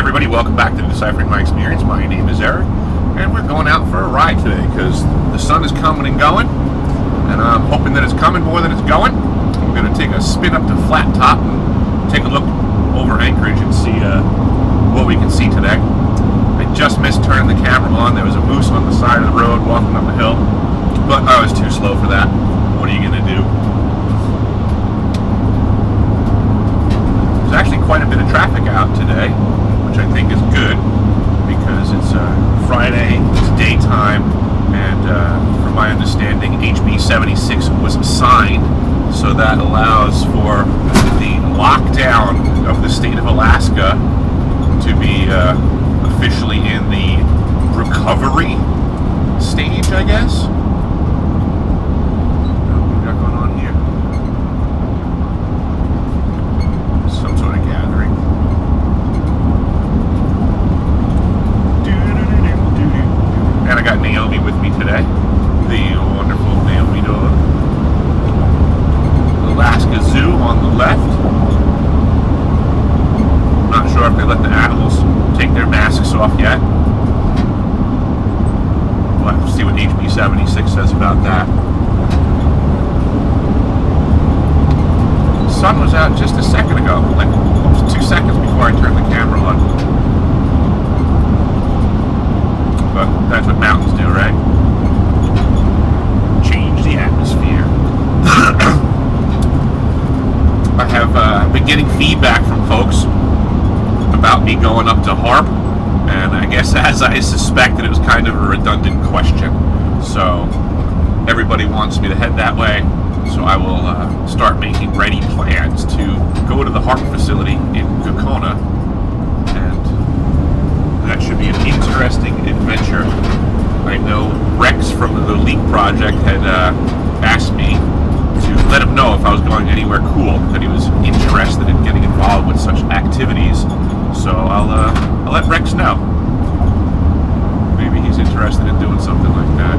everybody, welcome back to Deciphering My Experience. My name is Eric, and we're going out for a ride today because the sun is coming and going, and I'm hoping that it's coming more than it's going. We're going to take a spin up to Flat Top and take a look over Anchorage and see what we can see today. I just missed turning the camera on. There was a moose on the side of the road walking up the hill, but I was too slow for that. What are you going to do? There's actually quite a bit of traffic out today, which I think is good because it's Friday, it's daytime, and from my understanding, HB 76 was signed, so that allows for the lockdown of the state of Alaska to be officially in the recovery stage, I guess. What we got going on here? Some sort of gathering. And I got Naomi with me today, the wonderful Naomi dog. Alaska Zoo on the left. Not sure if they let the animals take their masks off yet. We'll have to see what HB 76 says about that. The sun was out just a second ago, like almost 2 seconds before I turned the camera on. But that's what mountains do, right? Change the atmosphere. I have been getting feedback from folks about me going up to Harp, and I guess as I suspected, it was kind of a redundant question. So everybody wants me to head that way, so I will start making ready plans to go to the Harp facility in Gakona, and that should be an interesting adventure. I know Rex from the Leak Project had asked me to let him know if I was going anywhere cool, that he was interested in getting involved with such activities. So I'll let Rex know. Maybe he's interested in doing something like that.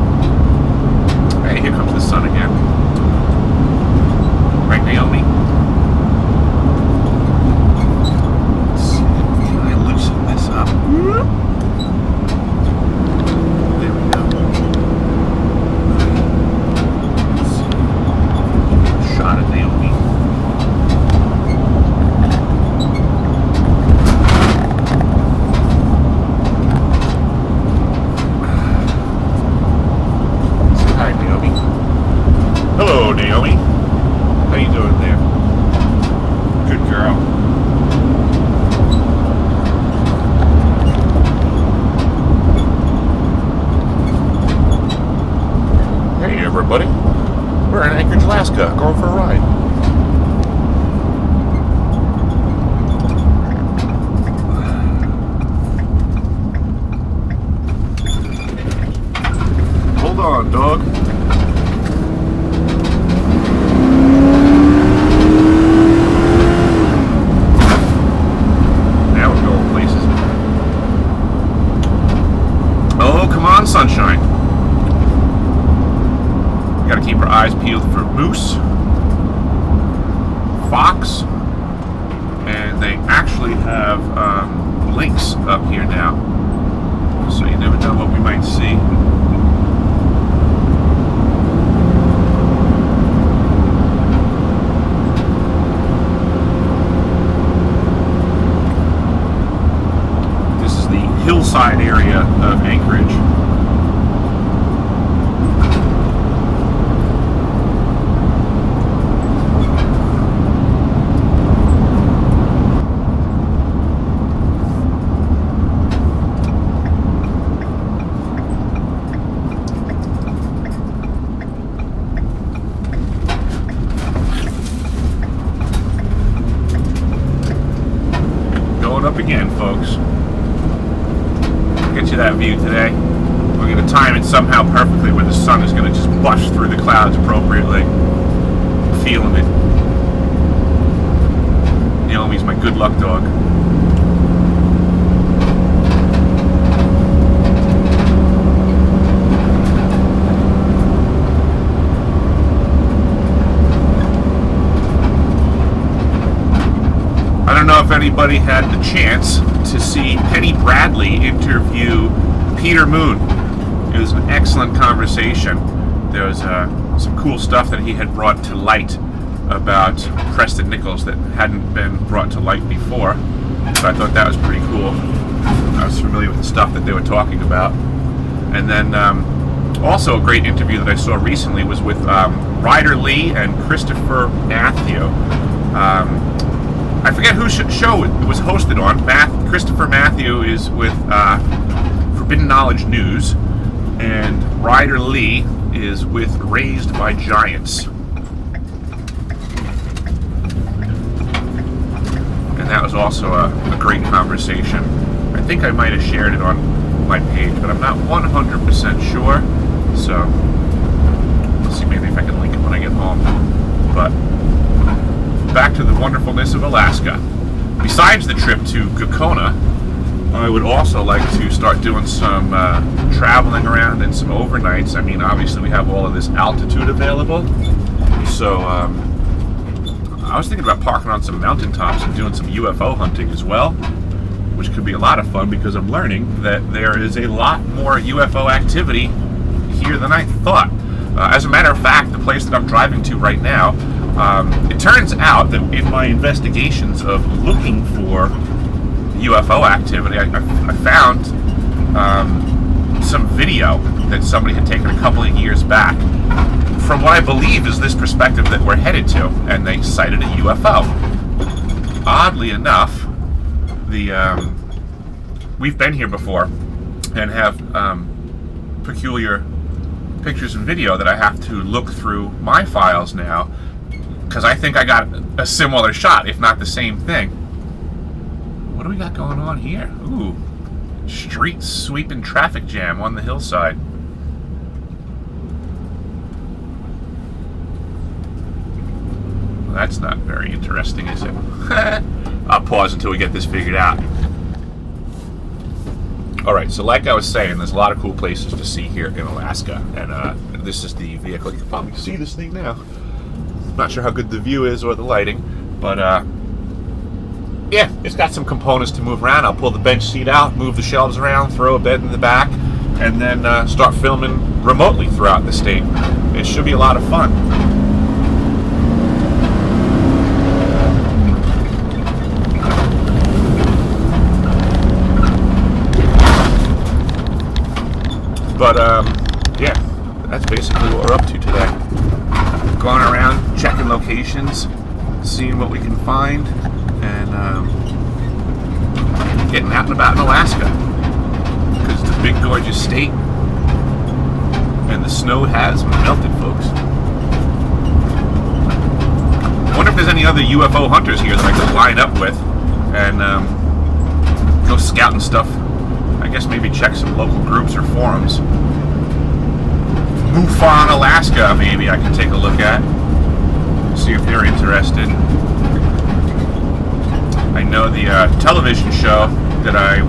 Hey, here comes the sun again. Right, Naomi? Let's see, can I loosen this up? There we go. Let's see. Shot at Naomi. Hello, Naomi. How you doing there? Good girl. Hey, everybody. We're in Anchorage, Alaska, going for a ride. Hold on, dog. Sunshine. Got to keep our eyes peeled for moose, fox, and they actually have lynx up here now, so you never know what we might see. This is the hillside area of Anchorage. Up again, folks. Get you that view today. We're going to time it somehow perfectly where the sun is going to just bust through the clouds appropriately. I'm feeling it. Naomi's my good luck dog. I don't know if anybody had the chance to see Penny Bradley interview Peter Moon. It was an excellent conversation. There was some cool stuff that he had brought to light about Preston Nichols that hadn't been brought to light before. So I thought that was pretty cool. I was familiar with the stuff that they were talking about. And then also a great interview that I saw recently was with Ryder Lee and Christopher Mathieu. I forget whose show it was hosted on. Christopher Mathieu is with Forbidden Knowledge News, and Ryder Lee is with Raised by Giants. And that was also a great conversation. I think I might have shared it on my page, but I'm not 100% sure. So, let's see maybe if I can link it when I get home. But, back to the wonderfulness of Alaska. Besides the trip to Gakona, I would also like to start doing some traveling around and some overnights. I mean, obviously we have all of this altitude available. So, I was thinking about parking on some mountaintops and doing some UFO hunting as well, which could be a lot of fun because I'm learning that there is a lot more UFO activity here than I thought. As a matter of fact, the place that I'm driving to right now, it turns out that in my investigations of looking for UFO activity, I found some video that somebody had taken a couple of years back from what I believe is this perspective that we're headed to, and they sighted a UFO. Oddly enough, we've been here before and have peculiar pictures and video that I have to look through my files now, because I think I got a similar shot, if not the same thing. What do we got going on here? Ooh, street sweeping traffic jam on the hillside. Well, that's not very interesting, is it? I'll pause until we get this figured out. Alright, so like I was saying, there's a lot of cool places to see here in Alaska, and this is the vehicle. You can probably see this thing now. Not sure how good the view is or the lighting, but yeah, it's got some components to move around. I'll pull the bench seat out, move the shelves around, throw a bed in the back, and then start filming remotely throughout the state. It should be a lot of fun. But yeah, that's basically what we're up to today. Going around, checking locations, seeing what we can find, and getting out and about in Alaska. Because it's a big, gorgeous state, and the snow has melted, folks. I wonder if there's any other UFO hunters here that I could line up with and go scouting stuff. I guess maybe check some local groups or forums. MUFON Alaska, maybe I can take a look at. See if they're interested. I know the television show that I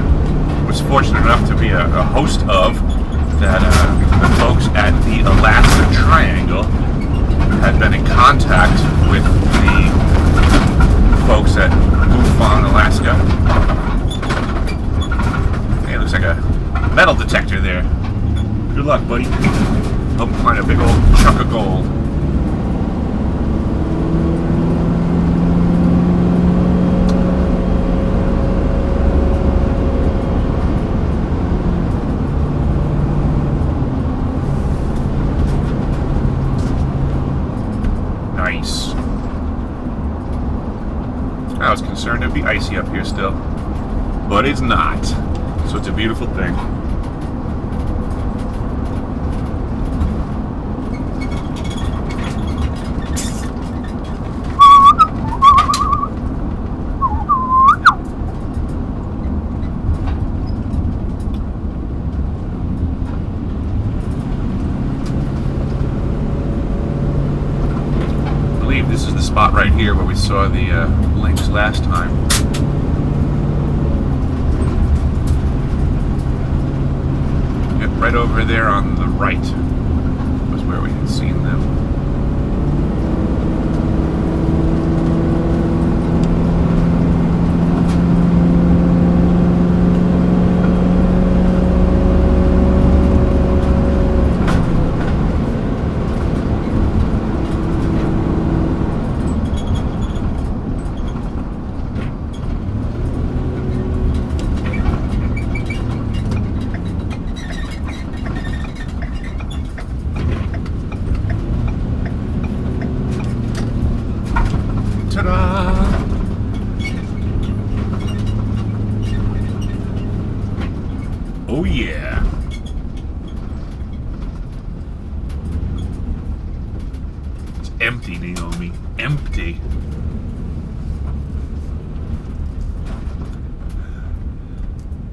was fortunate enough to be a host of, that the folks at the Alaska Triangle had been in contact with the folks at MUFON Alaska. Hey, it looks like a metal detector there. Good luck, buddy. Hope you find a big old chunk of gold. Nice. I was concerned it'd be icy up here still, but it's not. So it's a beautiful thing. I believe this is the spot right here where we saw the lynx last time. Right over there on the right was where we had seen them. empty, Naomi. Empty.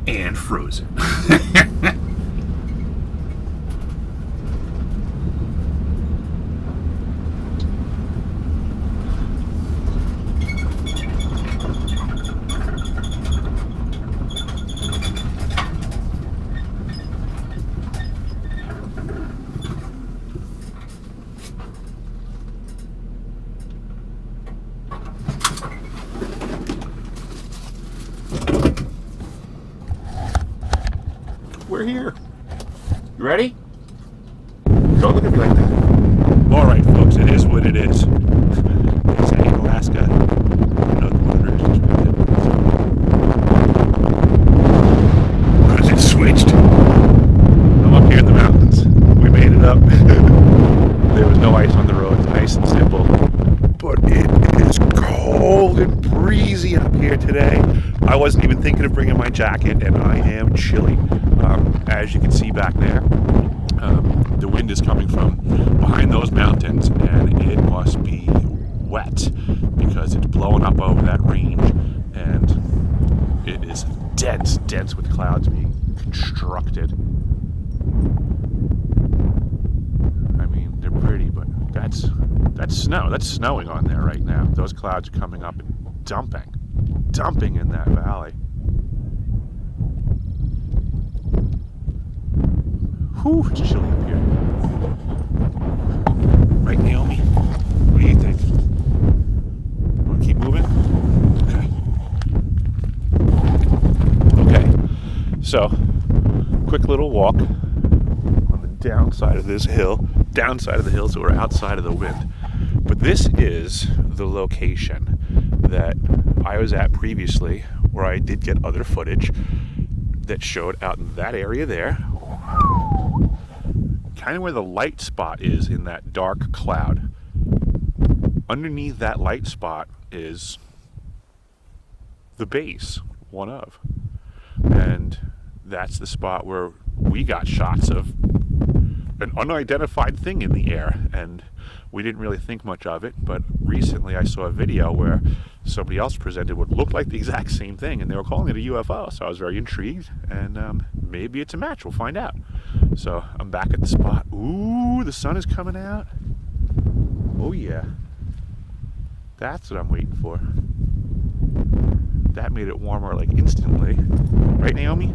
And frozen. We're here. You ready? Don't look at me like that. Alright, folks, it is what it is. It's in Alaska. Because it switched. I'm up here in the mountains. We made it up. There was no ice on the road. It's nice and simple. But it is cold and breezy up here today. I wasn't even thinking of bringing my jacket, and I am chilly. As you can see back there, the wind is coming from behind those mountains, and it must be wet because it's blowing up over that range, and it is dense with clouds being constructed. I mean, they're pretty, but that's snow. That's snowing on there right now. Those clouds are coming up and dumping in that valley. Whew, it's chilly up here. Right, Naomi? What do you think? Want to keep moving? Okay. So, quick little walk on the downside of this hill. Downside of the hill, so we're outside of the wind. But this is the location that I was at previously, where I did get other footage that showed out in that area there. Kind of where the light spot is in that dark cloud. Underneath that light spot is the base, one of. And that's the spot where we got shots of an unidentified thing in the air, and we didn't really think much of it, but recently I saw a video where somebody else presented what looked like the exact same thing, and they were calling it a UFO, so I was very intrigued, and maybe it's a match. We'll find out. So I'm back at the spot. Ooh, the sun is coming out. Oh yeah. That's what I'm waiting for. That made it warmer like instantly. Right, Naomi?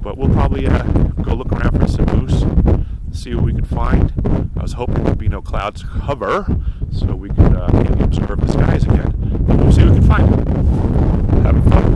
But we'll probably go look around for some moose, see what we can find. I was hoping there'd be no clouds to cover, so we could maybe observe the skies again. But we'll see what we can find. Having fun.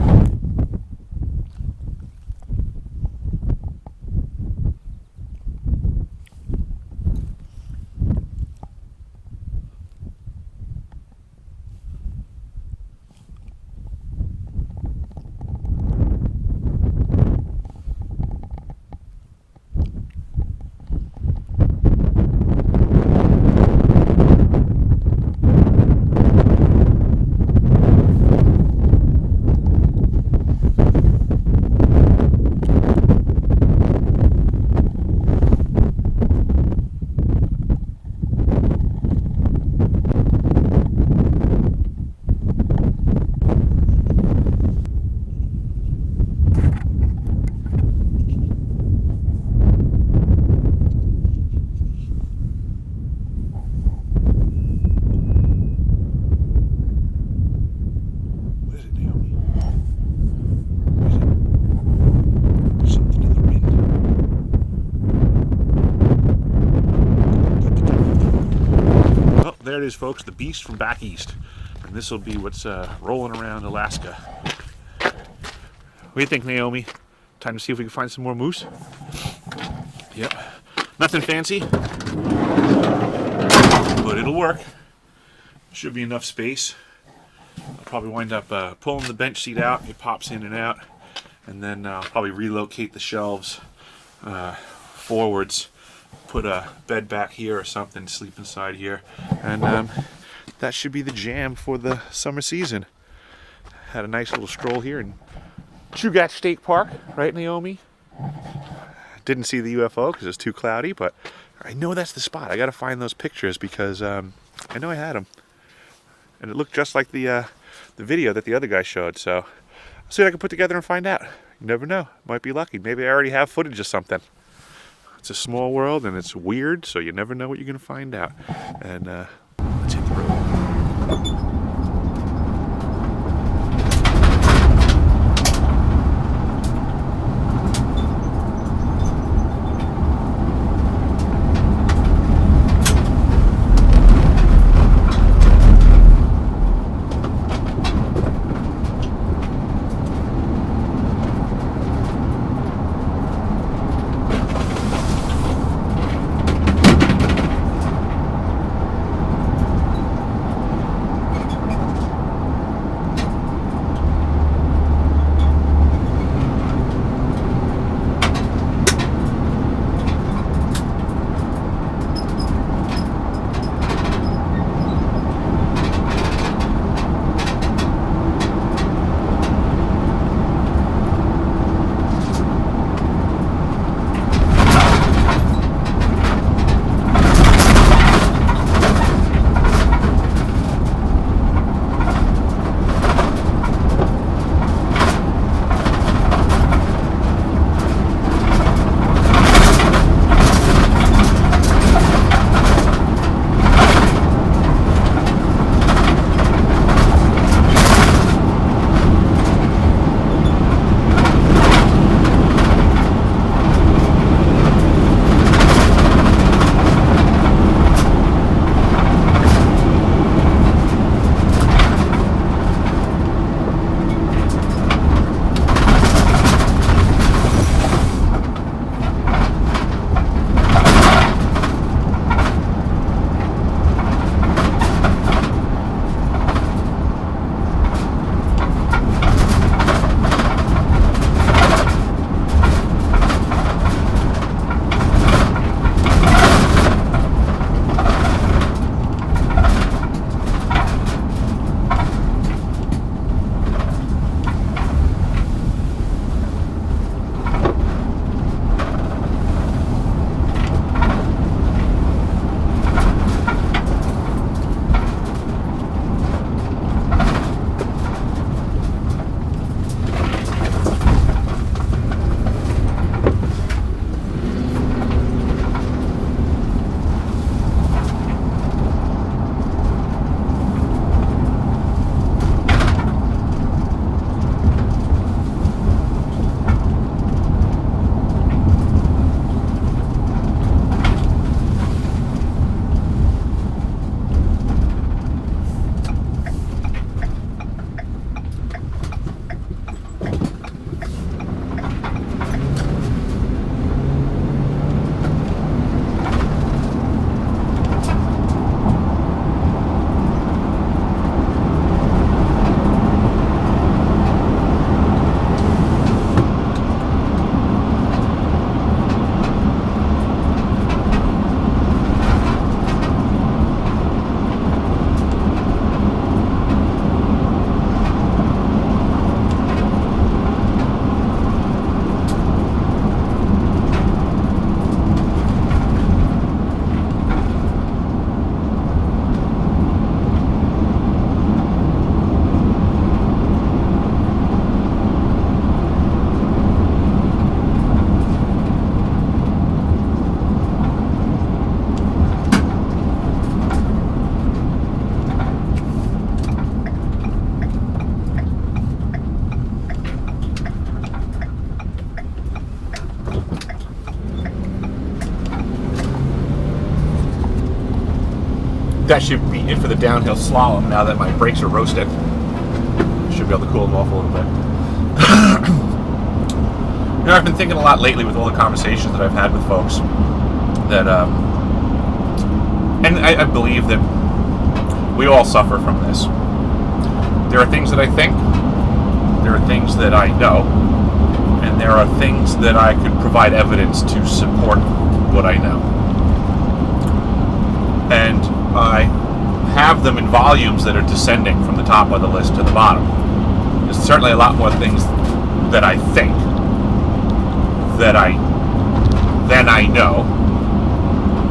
There it is, folks, the beast from back east. And this will be what's rolling around Alaska. What do you think, Naomi? Time to see if we can find some more moose? Yep. Nothing fancy, but it'll work. Should be enough space. I'll probably wind up pulling the bench seat out. It pops in and out. And then I'll probably relocate the shelves forwards. Put a bed back here or something, sleep inside here, and that should be the jam for the summer season. Had a nice little stroll here in Chugach State Park, right, Naomi? Didn't see the UFO because it's too cloudy, but I know that's the spot. I got to find those pictures because I know I had them. And it looked just like the video that the other guy showed, so I'll see what I can put together and find out. You never know. Might be lucky. Maybe I already have footage of something. It's a small world and it's weird, so you never know what you're going to find out. And let's hit the road. That should be it for the downhill slalom now that my brakes are roasted. Should be able to cool them off a little bit. You know, I've been thinking a lot lately with all the conversations that I've had with folks that, and I believe that we all suffer from this. There are things that I think, there are things that I know, and there are things that I could provide evidence to support what I know. And I have them in volumes that are descending from the top of the list to the bottom. There's certainly a lot more things that I think than I know,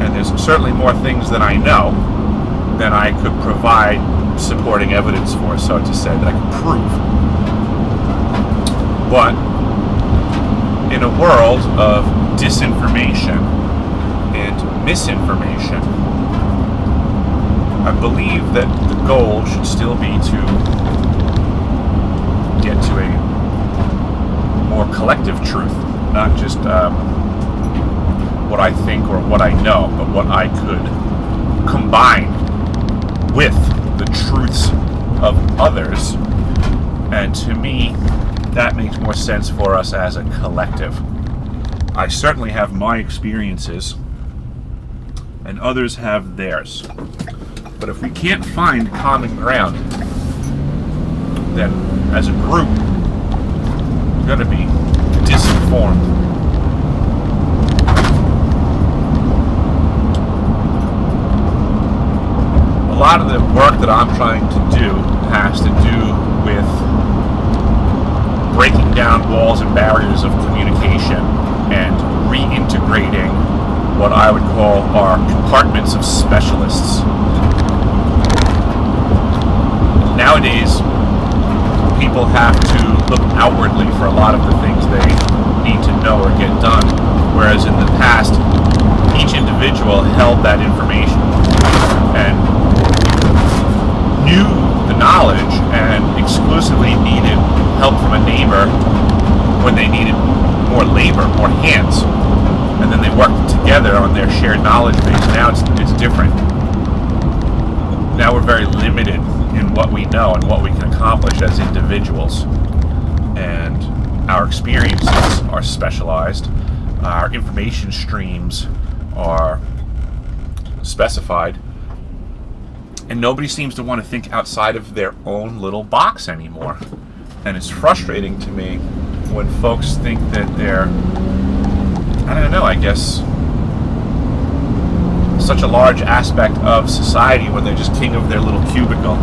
and there's certainly more things that I know than I could provide supporting evidence for, so to say, that I could prove. But in a world of disinformation and misinformation, I believe that the goal should still be to get to a more collective truth, not just what I think or what I know, but what I could combine with the truths of others. And to me, that makes more sense for us as a collective. I certainly have my experiences, and others have theirs. But if we can't find common ground, then as a group, we're going to be disinformed. A lot of the work that I'm trying to do has to do with breaking down walls and barriers of communication and reintegrating what I would call our compartments of specialists. Nowadays, people have to look outwardly for a lot of the things they need to know or get done, whereas in the past, each individual held that information and knew the knowledge and exclusively needed help from a neighbor when they needed more labor, more hands, and then they worked together on their shared knowledge base. Now it's different. Now we're very limited in what we know and what we can accomplish as individuals, and our experiences are specialized, our information streams are specified, and nobody seems to want to think outside of their own little box anymore. And it's frustrating to me when folks think that they're, I don't know, I guess, such a large aspect of society when they're just king of their little cubicle.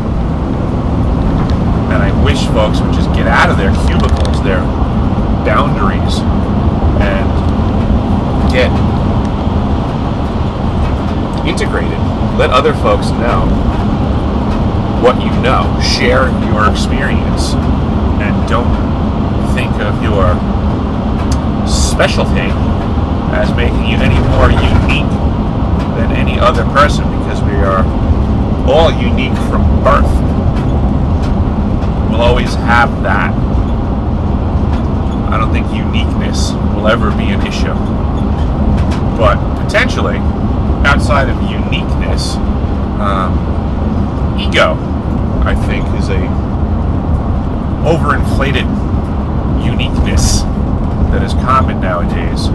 And I wish folks would just get out of their cubicles, their boundaries, and get integrated. Let other folks know what you know. Share your experience, and don't think of your specialty as making you any more unique than any other person, because we are all unique from birth. We'll always have that. I don't think uniqueness will ever be an issue. But potentially, outside of uniqueness, ego, I think, is a overinflated uniqueness that is common nowadays.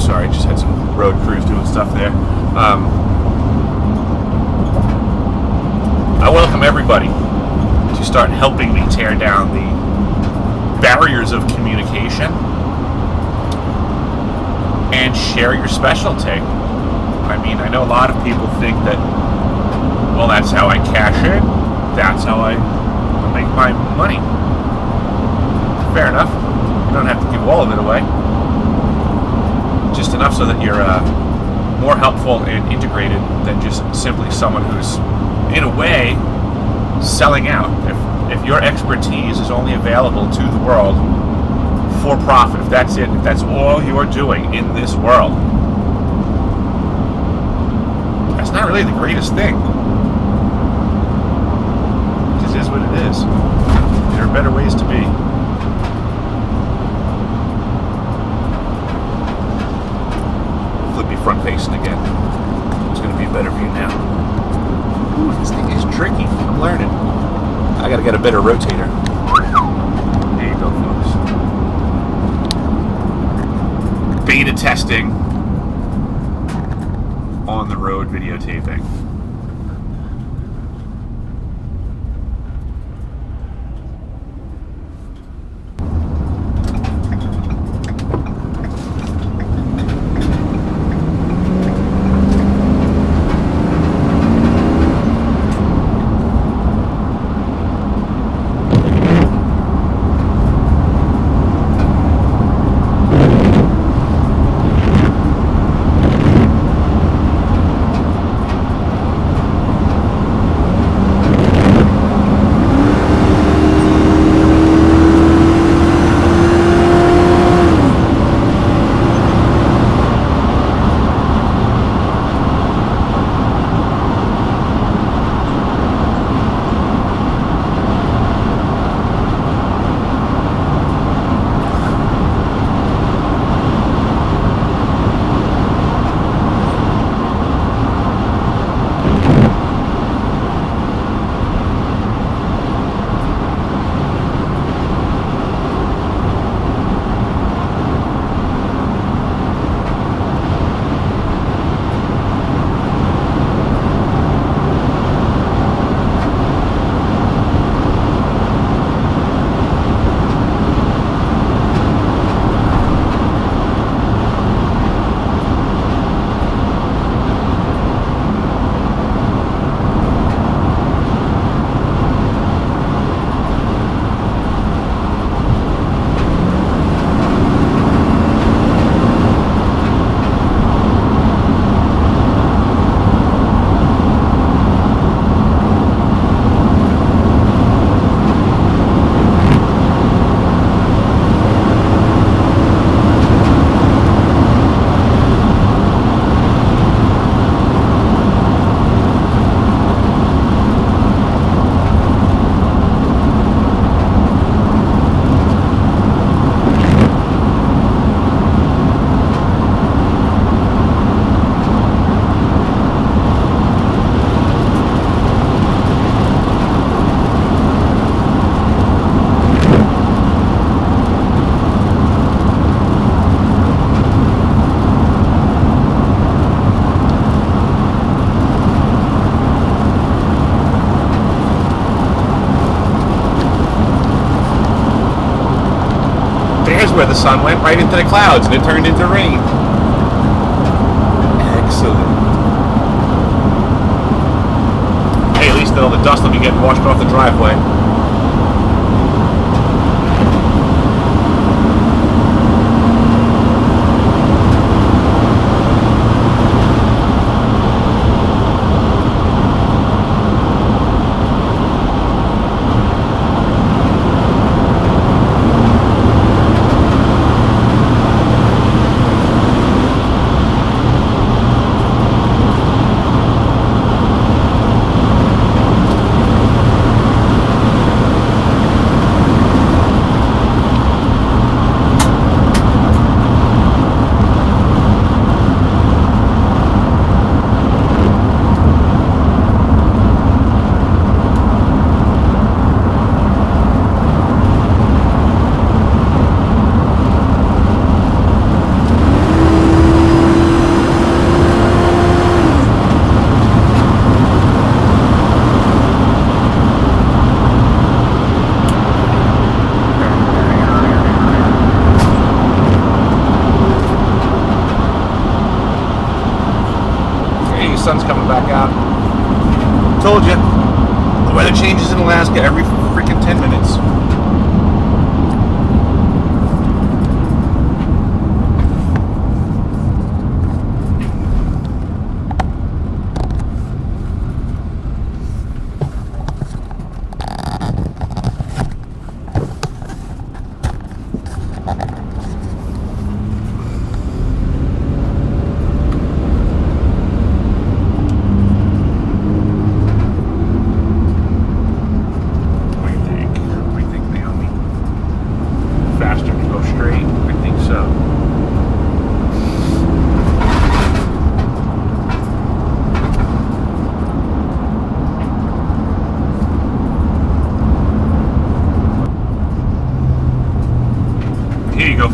Sorry, just had some road crews doing stuff there. I welcome everybody to start helping me tear down the barriers of communication and share your specialty. I mean, I know a lot of people think that, well, that's how I cash in, that's how I make my money. Fair enough. You don't have to give all of it away. Just enough so that you're more helpful and integrated than just simply someone who's, in a way, selling out. If your expertise is only available to the world for profit, if that's it, if that's all you're doing in this world, that's not really the greatest thing. It just is what it is. There are better ways to be. Flip me front facing again. It's going to be a better view now. Ooh, this thing is tricky. I'm learning. I gotta get a better rotator. There you go, folks. Beta testing on the road videotaping. There's where the sun went, right into the clouds, and it turned into rain. Excellent. Hey, at least all the dust will be getting washed off the driveway. Sun's coming back out. Told you, the weather changes in Alaska every freaking 10 minutes.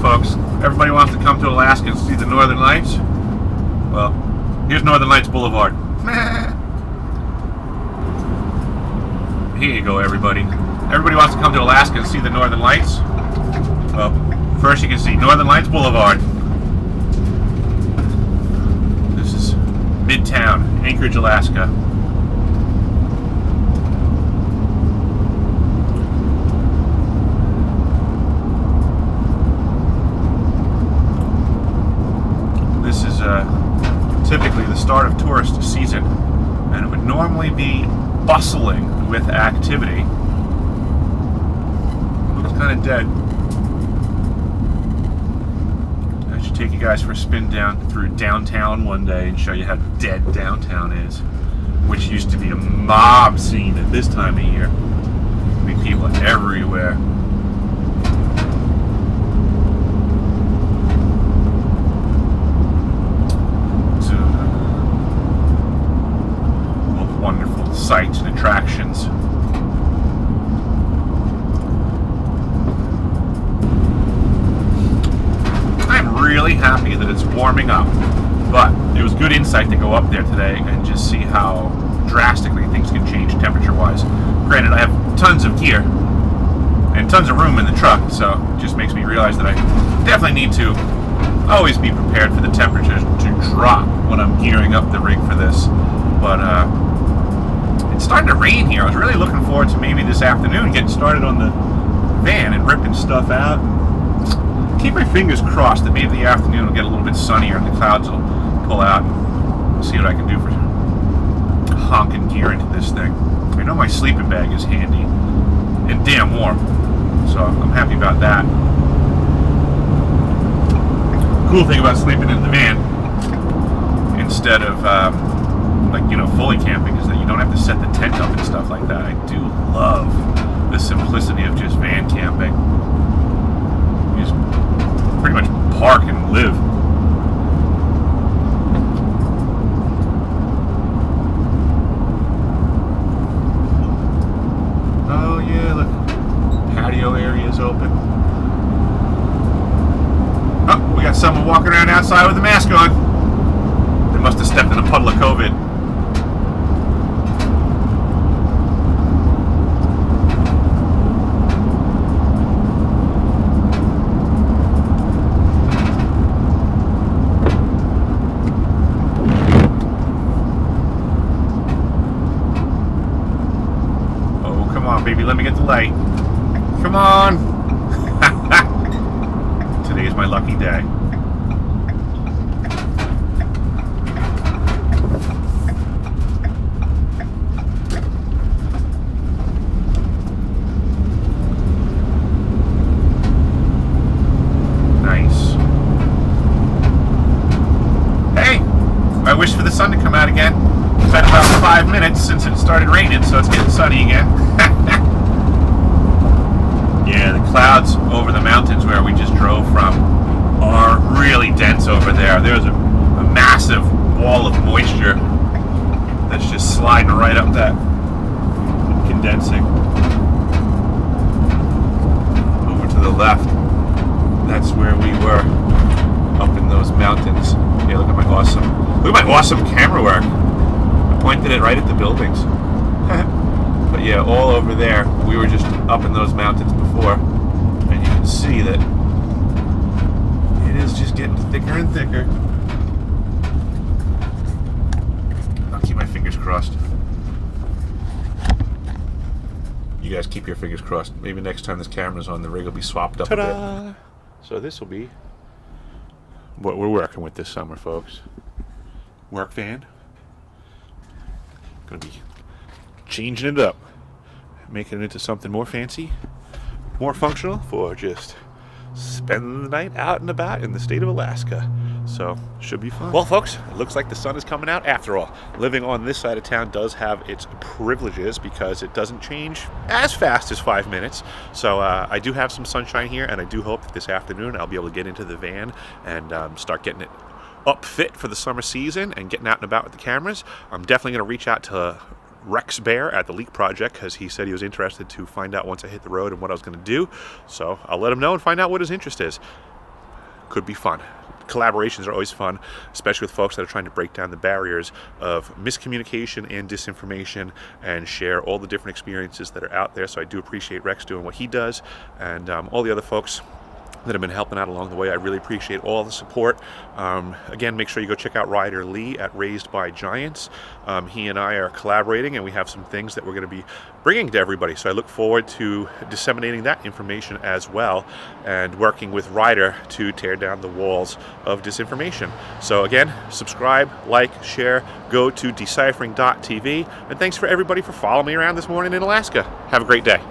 Folks, everybody wants to come to Alaska and see the Northern Lights. Well, here's Northern Lights Boulevard. Here you go, everybody. Everybody wants to come to Alaska and see the Northern Lights. Well, first you can see Northern Lights Boulevard. This is Midtown, Anchorage, Alaska. Typically the start of tourist season, and it would normally be bustling with activity. Looks kind of dead. I should take you guys for a spin down through downtown one day and show you how dead downtown is, which used to be a mob scene at this time of year. There'd be people everywhere. Wonderful sights and attractions. I'm really happy that it's warming up, but it was good insight to go up there today and just see how drastically things can change temperature-wise. Granted, I have tons of gear and tons of room in the truck, so it just makes me realize that I definitely need to always be prepared for the temperatures to drop when I'm gearing up the rig for this. But it's starting to rain here. I was really looking forward to maybe this afternoon getting started on the van and ripping stuff out. Keep my fingers crossed that maybe the afternoon will get a little bit sunnier and the clouds will pull out and see what I can do for honking gear into this thing. I know my sleeping bag is handy and damn warm, so I'm happy about that. Cool thing about sleeping in the van instead of fully camping is that you don't have to set the tent up and stuff like that. I do love the simplicity of just van camping. You just pretty much park and live. Oh yeah, look, patio area is open. Oh, we got someone walking around outside with a mask on. They must have stepped in a puddle of COVID. light. Come on. Today is my lucky day. Nice. Hey, I wish for the sun to come out again. It's been about 5 minutes since it started raining, so it's getting sunny again. Yeah, the clouds over the mountains where we just drove from are really dense over there. There's a massive wall of moisture that's just sliding right up that, condensing. Over to the left, that's where we were, up in those mountains. Yeah, look at my awesome camera work. I pointed it right at the buildings. But yeah, all over there, we were just up in those mountains before, and you can see that it is just getting thicker and thicker. I'll keep my fingers crossed. You guys keep your fingers crossed. Maybe next time this camera's on, the rig will be swapped up a bit. So this will be what we're working with this summer, folks. Work van. Gonna be changing it up, making it into something more fancy, more functional for just spending the night out and about in the state of Alaska. So, should be fun. Well, folks, it looks like the sun is coming out after all. Living on this side of town does have its privileges because it doesn't change as fast as 5 minutes. So, I do have some sunshine here, and I do hope that this afternoon I'll be able to get into the van and start getting it up fit for the summer season and getting out and about with the cameras. I'm definitely going to reach out to Rex Bear at the Leak Project because he said he was interested to find out once I hit the road and what I was going to do. So I'll let him know and find out what his interest is. Could be fun. Collaborations are always fun, especially with folks that are trying to break down the barriers of miscommunication and disinformation and share all the different experiences that are out there. So I do appreciate Rex doing what he does, and all the other folks that have been helping out along the way. I really appreciate all the support. Again, make sure you go check out Ryder Lee at Raised by Giants. He and I are collaborating, and we have some things that we're going to be bringing to everybody. So I look forward to disseminating that information as well and working with Ryder to tear down the walls of disinformation. So again, subscribe, like, share, go to deciphering.tv, and thanks for everybody for following me around this morning in Alaska. Have a great day.